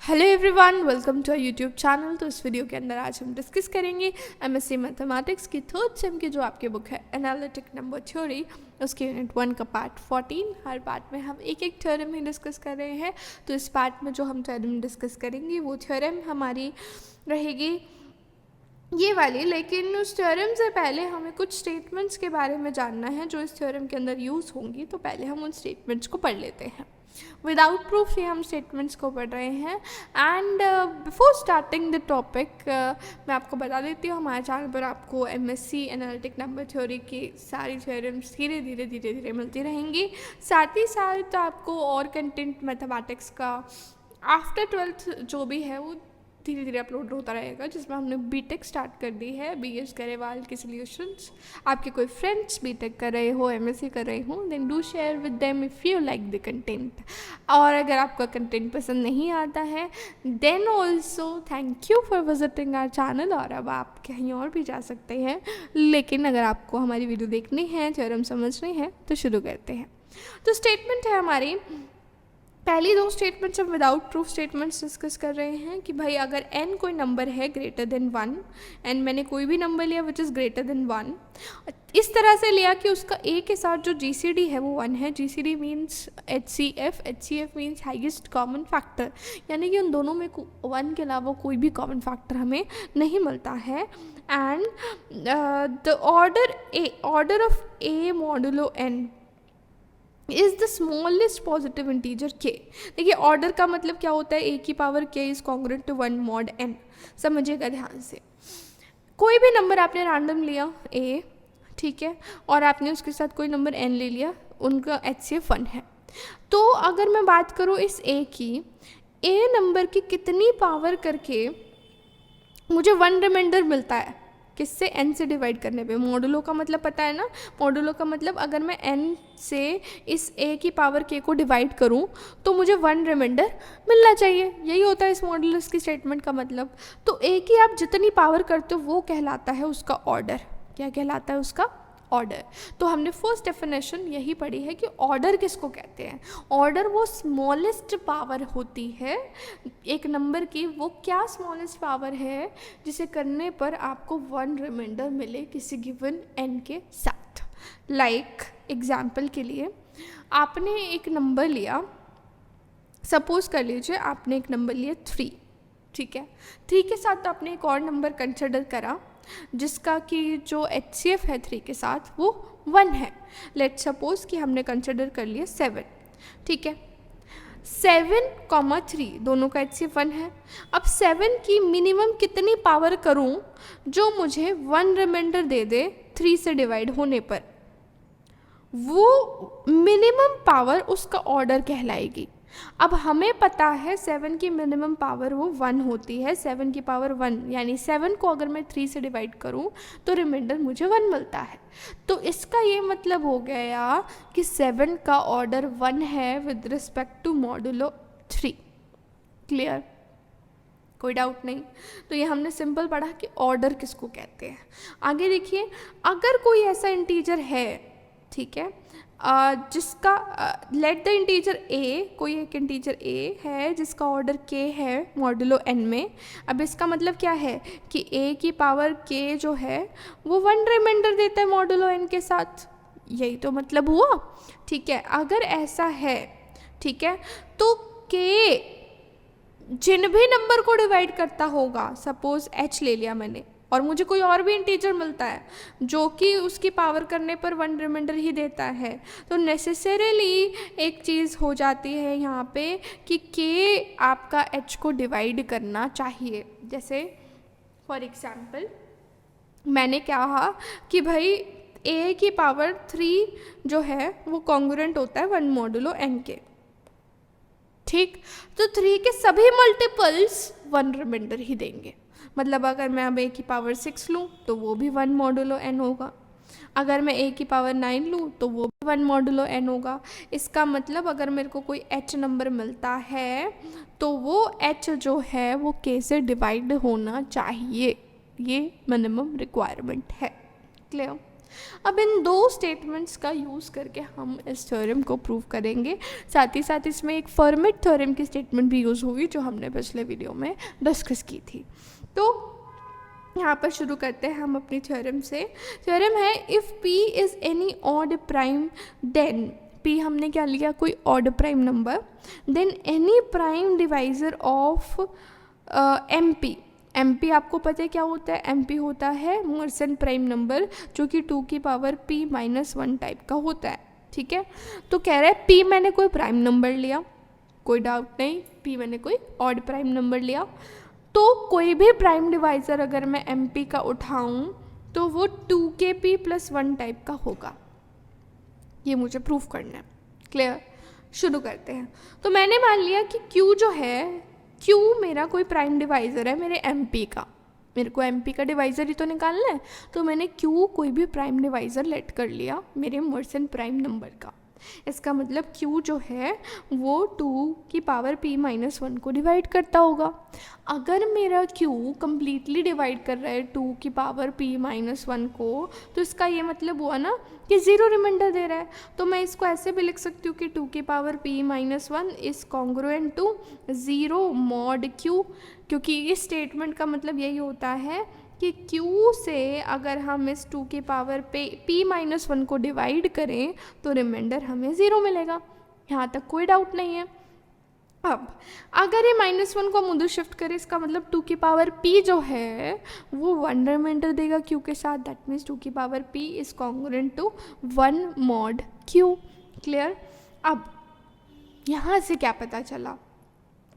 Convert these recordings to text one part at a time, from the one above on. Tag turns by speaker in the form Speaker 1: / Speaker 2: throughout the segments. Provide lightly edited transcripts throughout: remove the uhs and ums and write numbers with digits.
Speaker 1: Hello everyone, welcome to YouTube channel. तो इस video के अंदर आज हम डिस्कस करेंगे एमएससी मैथमेटिक्स की थर्ड सेम की जो आपकी बुक है एनालिटिक नंबर थ्योरी, उसके यूनिट 1 का पार्ट 14। हर पार्ट में हम एक एक थ्योरम ही डिस्कस कर रहे हैं। तो इस पार्ट में जो हम थ्योरम डिस्कस करेंगे वो थ्योरम हमारी रहेगी ये वाली, लेकिन उस थ्योरम से पहले हमें कुछ स्टेटमेंट्स के बारे में जानना है जो इस थ्योरम के अंदर यूज़ होंगी। तो पहले हम उन स्टेटमेंट्स को पढ़ लेते हैं। विदाउट प्रूफ से हम स्टेटमेंट्स को पढ़ रहे हैं। And before starting the topic मैं आपको बता देती हूँ, हमारे चैनल पर आपको एमएससी एनालिटिक नंबर थ्योरी की सारी थ्योरम्स धीरे धीरे मिलती रहेंगी। साथ ही साथ आपको और कंटेंट मैथमेटिक्स का आफ्टर 12th जो भी है वो धीरे धीरे अपलोड होता रहेगा, जिसमें हमने बीटेक स्टार्ट कर दी है, बीएस गरेवाल की सॉल्यूशंस। आपके कोई फ्रेंड्स बीटेक कर रहे हो, एमएससी कर रहे हो, then do share with them if you like the content. और अगर आपका कंटेंट पसंद नहीं आता है then also thank you for visiting our channel, और अब आप कहीं और भी जा सकते हैं। लेकिन अगर आपको हमारी वीडियो देखनी है, थ्योरम समझनी है, तो शुरू करते हैं। तो स्टेटमेंट है हमारी पहली दो स्टेटमेंट्स हम विदाउट प्रूफ स्टेटमेंट्स डिस्कस कर रहे हैं कि भाई अगर n कोई नंबर है ग्रेटर देन 1, एंड मैंने कोई भी नंबर लिया विच इज़ ग्रेटर देन 1, इस तरह से लिया कि उसका a के साथ जो GCD है वो 1 है। GCD means HCF means highest common factor, यानी कि उन दोनों में 1 के अलावा कोई भी कॉमन फैक्टर हमें नहीं मिलता है। And the order of a modulo n is the smallest positive integer k। देखिए ऑर्डर का मतलब क्या होता है, a की power k is congruent to 1 mod n। समझिएगा ध्यान से, कोई भी नंबर आपने रैंडम लिया a, ठीक है, और आपने उसके साथ कोई नंबर n ले लिया, उनका HCF 1 है। तो अगर मैं बात करूँ इस a की, a नंबर की कितनी पावर करके मुझे 1 रिमाइंडर मिलता है, किससे, n से डिवाइड करने पे। मॉडुलो का मतलब पता है ना, मॉडुलो का मतलब अगर मैं n से इस a की पावर k को डिवाइड करूं तो मुझे 1 रिमाइंडर मिलना चाहिए। यही होता है इस मॉडुलस की स्टेटमेंट का मतलब। तो a की आप जितनी पावर करते हो वो कहलाता है उसका ऑर्डर। क्या कहलाता है उसका ऑर्डर। तो हमने फर्स्ट डेफिनेशन यही पढ़ी है कि ऑर्डर किसको कहते हैं। ऑर्डर वो स्मॉलेस्ट पावर होती है एक नंबर की। वो क्या स्मॉलेस्ट पावर है जिसे करने पर आपको 1 रिमाइंडर मिले किसी गिवन n के साथ। लाइक एग्जाम्पल के लिए आपने एक नंबर लिया, सपोज कर लीजिए आपने एक नंबर लिया 3, ठीक है। 3 के साथ आपने एक और नंबर कंसिडर करा जिसका कि जो HCF है 3 के साथ वो 1 है। लेट सपोज कि हमने कंसिडर कर लिया 7, ठीक है। 7,3 दोनों का HCF 1 है। अब 7 की मिनिमम कितनी पावर करूं जो मुझे 1 रिमाइंडर दे दे 3 से डिवाइड होने पर, वो मिनिमम पावर उसका ऑर्डर कहलाएगी। अब हमें पता है 7 की मिनिमम पावर वो 1 होती है, 7 की पावर 1, यानी 7 को अगर मैं 3 से डिवाइड करूं तो रिमाइंडर मुझे 1 मिलता है। तो इसका ये मतलब हो गया कि 7 का ऑर्डर 1 है with respect to modulo 3। Clear, कोई डाउट नहीं। तो ये हमने सिंपल पढ़ा कि ऑर्डर किसको कहते हैं। आगे देखिए, अगर कोई ऐसा इंटीजर है, ठीक है, जिसका लेट द इंटीजर a, कोई एक इंटीजर a है जिसका ऑर्डर k है मॉडुलो n में। अब इसका मतलब क्या है कि a की पावर k जो है वो 1 रिमाइंडर देता है मॉडुलो n के साथ। यही तो मतलब हुआ, ठीक है। अगर ऐसा है, ठीक है, तो k जिन भी नंबर को डिवाइड करता होगा, सपोज h ले लिया मैंने, और मुझे कोई और भी इंटीजर मिलता है जो कि उसकी पावर करने पर 1 रिमाइंडर ही देता है, तो नेसेसरीली एक चीज़ हो जाती है यहाँ पे कि k आपका h को डिवाइड करना चाहिए। जैसे फॉर एग्जांपल मैंने कहा कि भाई a की पावर 3 जो है वो कॉन्ग्रुएंट होता है 1 मॉडुलो n के, ठीक। तो 3 के सभी मल्टीपल्स 1 रिमाइंडर ही देंगे। मतलब अगर मैं अब a की पावर 6 लूँ तो वो भी 1 मॉडुलो n होगा। अगर मैं a की पावर 9 लूँ तो वो भी 1 मॉडुलो n होगा। इसका मतलब अगर मेरे को कोई h नंबर मिलता है तो वो h जो है वो k से डिवाइड होना चाहिए। ये मिनिमम रिक्वायरमेंट है। क्लियर। अब इन दो स्टेटमेंट्स का यूज़ करके हम इस थ्योरम को प्रूव करेंगे। साथ ही साथ इसमें एक फर्मेट थ्योरम की स्टेटमेंट भी यूज़ होगी जो हमने पिछले वीडियो में डिस्कस की थी। तो यहाँ पर शुरू करते हैं हम अपनी थ्योरम से। थ्योरम है if p is any odd prime then p हमने क्या लिया, कोई odd prime number, then any prime divisor of mp। mp आपको पता है क्या होता है, mp होता है मर्सन प्राइम नंबर जो कि 2 की पावर p-1 टाइप का होता है। ठीक है, तो कह रहा है p मैंने कोई प्राइम नंबर लिया, कोई डाउट नहीं, p मैंने कोई ऑड प्राइम नंबर लिया, तो कोई भी प्राइम डिवाइज़र अगर मैं mp का उठाऊं तो वो 2kp+1 टाइप का होगा। ये मुझे प्रूफ करना है। क्लियर, शुरू करते हैं। तो मैंने मान लिया कि q जो है, q मेरा कोई प्राइम डिवाइज़र है मेरे mp का, मेरे को mp का डिवाइज़र ही तो निकालना है, तो मैंने q कोई भी प्राइम डिवाइज़र लेट कर लिया मेरे मर्सन प्राइम नंबर का। इसका मतलब q जो है वो 2 की पावर p-1 को डिवाइड करता होगा। अगर मेरा q कम्प्लीटली डिवाइड कर रहा है 2 की पावर p-1 को, तो इसका ये मतलब हुआ ना कि ज़ीरो रिमाइंडर दे रहा है। तो मैं इसको ऐसे भी लिख सकती हूँ कि 2 की power p-1 is congruent to 0 mod q, क्योंकि इस स्टेटमेंट का मतलब यही होता है कि q से अगर हम इस 2 की पावर p-1 को डिवाइड करें तो रिमाइंडर हमें 0 मिलेगा। यहाँ तक कोई डाउट नहीं है। अब अगर ये -1 को हम उधर शिफ्ट करें, इसका मतलब 2 की पावर p जो है वो 1 रिमाइंडर देगा q के साथ, दैट मीन्स 2 की power p is congruent to 1 mod q। Clear. अब यहाँ से क्या पता चला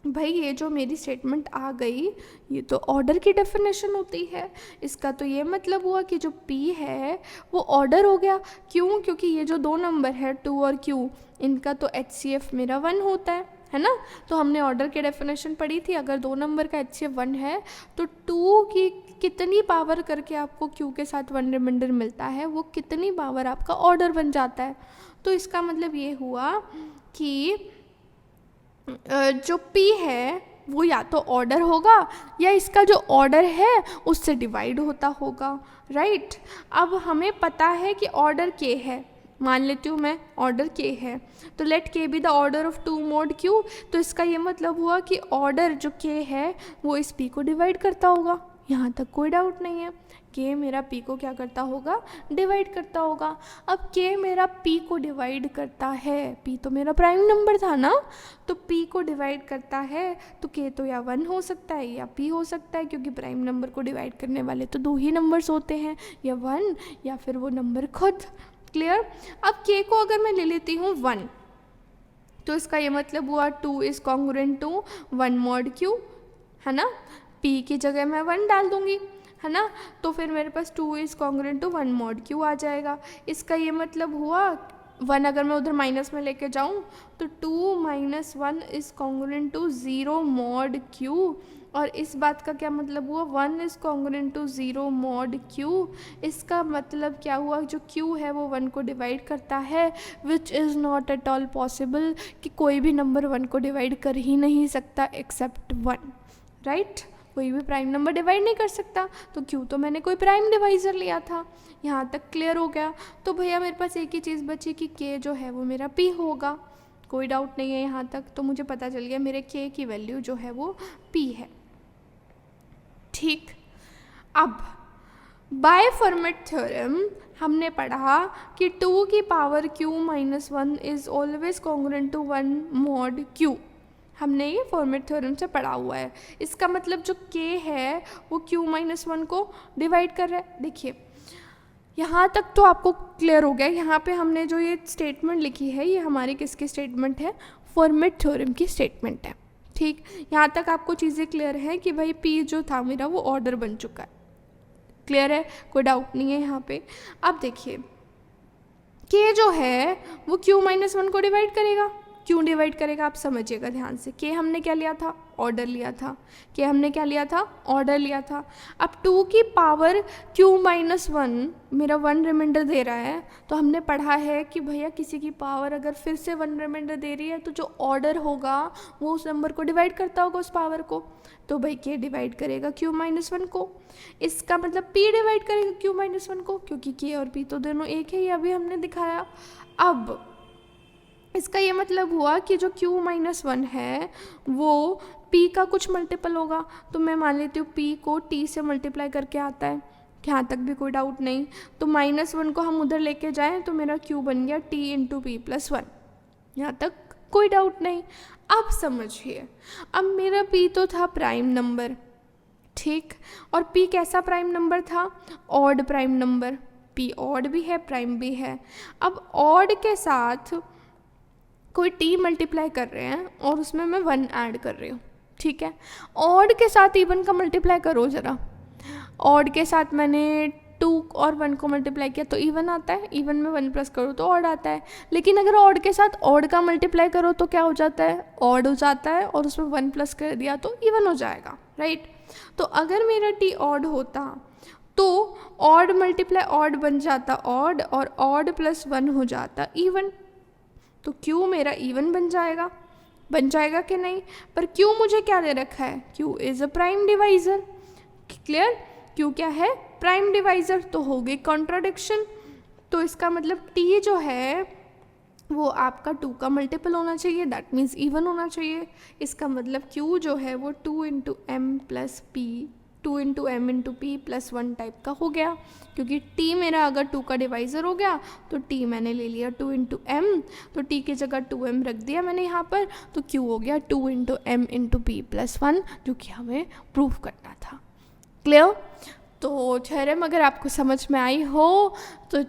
Speaker 1: भाई, ये जो मेरी स्टेटमेंट आ गई ये तो ऑर्डर की डेफिनेशन होती है। इसका तो ये मतलब हुआ कि जो p है वो ऑर्डर हो गया। क्यों? क्योंकि ये जो दो नंबर है 2 और q, इनका तो HCF मेरा 1 होता है ना। तो हमने ऑर्डर की डेफिनेशन पढ़ी थी, अगर दो नंबर का HCF 1 है तो 2 की कितनी पावर करके आपको q के साथ 1 रिमाइंडर मिलता है, वो कितनी पावर आपका ऑर्डर बन जाता है। तो इसका मतलब ये हुआ कि जो p है वो या तो ऑर्डर होगा या इसका जो ऑर्डर है उससे डिवाइड होता होगा। राइट। अब हमें पता है कि ऑर्डर k है, मान लेती हूँ मैं ऑर्डर k है, तो let k be the order of 2 mod q। तो इसका ये मतलब हुआ कि ऑर्डर जो k है वो इस p को डिवाइड करता होगा। यहाँ तक कोई डाउट नहीं है। k मेरा p को क्या करता होगा, डिवाइड करता होगा। अब k मेरा p को डिवाइड करता है, p तो मेरा प्राइम नंबर था ना, तो p को डिवाइड करता है तो k तो या 1 हो सकता है या p हो सकता है, क्योंकि प्राइम नंबर को डिवाइड करने वाले तो दो ही नंबर्स होते हैं, या 1 या फिर वो नंबर खुद। क्लियर। अब k को अगर मैं ले लेती हूँ 1, तो इसका ये मतलब हुआ 2 is congruent to 1 mod q, है ना। p की जगह मैं 1 डाल दूँगी, है ना, तो फिर मेरे पास 2 is congruent to 1 mod q आ जाएगा। इसका ये मतलब हुआ 1 अगर मैं उधर माइनस में लेके जाऊँ तो 2 - 1 is congruent to 0 mod q, और इस बात का क्या मतलब हुआ, 1 is congruent to 0 mod q। इसका मतलब क्या हुआ, जो q है वो 1 को डिवाइड करता है, which is not at all possible, कि कोई भी नंबर 1 को डिवाइड कर ही नहीं सकता एक्सेप्ट 1। राइट। कोई भी प्राइम नंबर डिवाइड नहीं कर सकता, तो q तो मैंने कोई प्राइम डिवाइज़र लिया था। यहाँ तक क्लियर हो गया। तो भैया मेरे पास एक ही चीज़ बची कि k जो है वो मेरा p होगा। कोई डाउट नहीं है यहाँ तक। तो मुझे पता चल गया मेरे k की वैल्यू जो है वो p है। ठीक। अब बाय फर्मेट थ्योरम हमने पढ़ा कि 2 की power q-1 is always congruent to 1 mod q। हमने ये फॉर्मेट थ्योरम से पढ़ा हुआ है। इसका मतलब जो k है वो q-1 को डिवाइड कर रहा है। देखिए यहाँ तक तो आपको क्लियर हो गया। यहाँ पे हमने जो ये स्टेटमेंट लिखी है ये हमारी किसकी स्टेटमेंट है, फॉर्मेट थ्योरम की स्टेटमेंट है। ठीक। यहाँ तक आपको चीज़ें क्लियर है कि भाई p जो था मेरा वो ऑर्डर बन चुका है। क्लियर है, कोई डाउट नहीं है यहाँ पे। अब देखिए k जो है वो q-1 को डिवाइड करेगा। क्यों डिवाइड करेगा आप समझिएगा ध्यान से। k हमने क्या लिया था, ऑर्डर लिया था, कि हमने क्या लिया था, ऑर्डर लिया था। अब 2 की पावर q माइनस 1 मेरा 1 रिमाइंडर दे रहा है, तो हमने पढ़ा है कि भैया किसी की पावर अगर फिर से 1 रिमाइंडर दे रही है तो जो ऑर्डर होगा वो उस नंबर को डिवाइड करता होगा, उस पावर को। तो भाई k डिवाइड करेगा q माइनस 1 को, इसका मतलब p डिवाइड करेगा q माइनस 1 को, क्योंकि k और p तो दोनों एक है, ये अभी हमने दिखाया। अब इसका ये मतलब हुआ कि जो q माइनस 1 है वो p का कुछ मल्टीपल होगा। तो मैं मान लेती हूँ p को t से मल्टीप्लाई करके आता है, यहाँ तक भी कोई डाउट नहीं। तो -1 को हम उधर लेके जाएं तो मेरा q बन गया t इंटू पी प्लस 1, यहाँ तक कोई डाउट नहीं। अब समझिए, अब मेरा p तो था प्राइम नंबर, ठीक, और p कैसा प्राइम नंबर था, odd prime number. p odd भी है, प्राइम भी है। अब ऑड के साथ कोई t मल्टीप्लाई कर रहे हैं और उसमें मैं 1 ऐड कर रही हूँ, ठीक है। ऑड के साथ इवन का मल्टीप्लाई करो ज़रा, ऑड के साथ मैंने 2 और 1 को मल्टीप्लाई किया तो इवन आता है, इवन में 1 प्लस करो तो ऑड आता है। लेकिन अगर ऑड के साथ ऑड का मल्टीप्लाई करो तो क्या हो जाता है, ऑड हो जाता है, और उसमें 1 प्लस कर दिया तो इवन हो जाएगा, राइट। तो अगर मेरा t ऑड होता तो ऑड मल्टीप्लाई ऑड बन जाता ऑड, और ऑड प्लस 1 हो जाता इवन, तो q मेरा इवन बन जाएगा कि नहीं। पर q मुझे क्या दे रखा है, q is a prime divisor, clear, q क्या है, प्राइम डिवाइज़र, तो हो गई कॉन्ट्राडिक्शन। तो इसका मतलब t जो है वो आपका 2 का मल्टीपल होना चाहिए, दैट मीन्स इवन होना चाहिए। इसका मतलब q जो है वो 2 into M plus P, 2 into M into P plus 1 type का हो गया, क्योंकि t मेरा अगर 2 का डिवाइज़र हो गया तो t मैंने ले लिया 2 इंटू एम, तो t की जगह 2m रख दिया मैंने यहाँ पर, तो q हो गया 2 into M into P plus 1, जो कि हमें प्रूव करना था। क्लियर। तो थ्योरम अगर आपको समझ में आई हो तो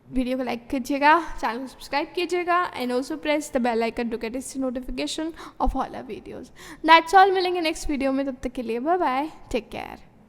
Speaker 1: वीडियो को लाइक कीजिएगा, चैनल को सब्सक्राइब कीजिएगा, and also press the bell icon to get notification of all our videos. That's all, मिलेंगे नेक्स्ट वीडियो में, तब तक के लिए बाय बाय, टेक केयर।